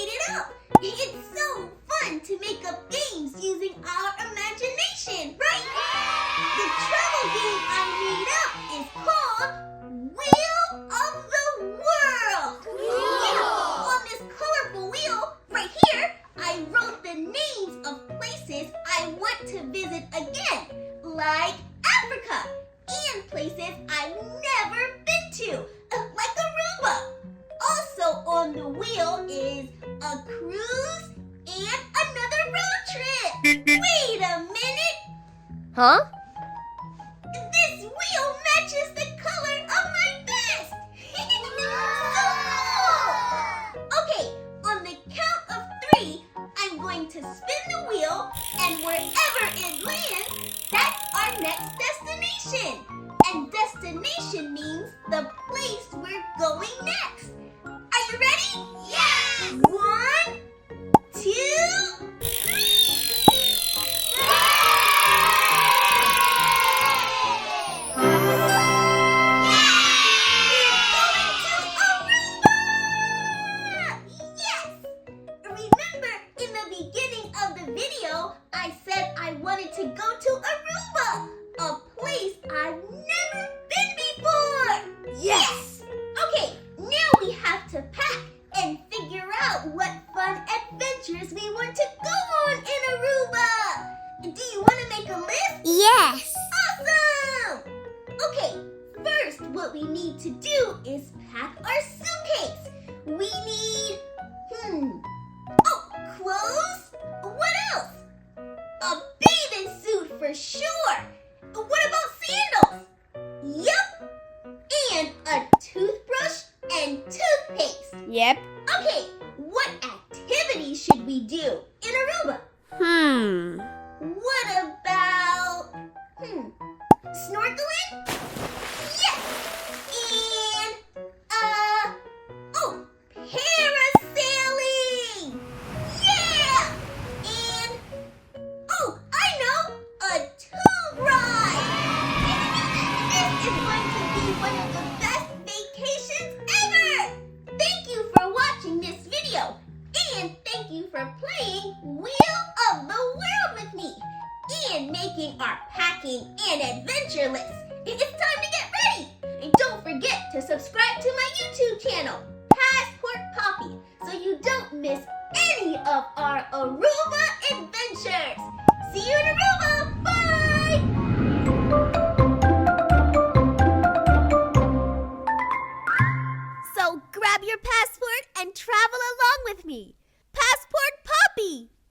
made it up. It's so fun to make up games using our imagination, right? The travel game I made up is called Wheel of the World. Yeah, on this colorful wheel right here, I wrote the names of places I want to visit again, like Africa, and places I've never been to, like Aruba. Also on the wheel is a cruise and another road trip. Wait a minute. Huh? This wheel matches the color of my vest. So cool. Okay, on the count of 3, I'm going to spin the wheel, and wherever it lands, that's our next destination. And destination means the place we're going next. Are you ready? Yes! 1, 2, 3! Remember, in the beginning of the video, I said I wanted to go to Aruba, a place I've never been before. Yes! Okay, now we have to pack and figure out what fun adventures we want to go on in Aruba. Do you want to make a list? Yes. Awesome! Okay, first what we need to do is pack our suitcase. We need, clothes? What else? A bathing suit for sure. What about sandals? Yep. And a toothbrush and toothpaste. Yep. Okay, what activities should we do in Aruba? What about, snorkeling? Yes! And, parasailing! Yeah! And, I know, a tube ride! This is going to be one of the best vacations ever! Thank you for watching this video, and thank you for playing Wheel of the World with me, and making our packing and adventure list. It's time to get ready! And don't forget to subscribe to my YouTube channel, Passport Poppy, so you don't miss any of our Aruba adventures. See you in Aruba! Bye! So grab your passport and travel along with me. Passport Poppy!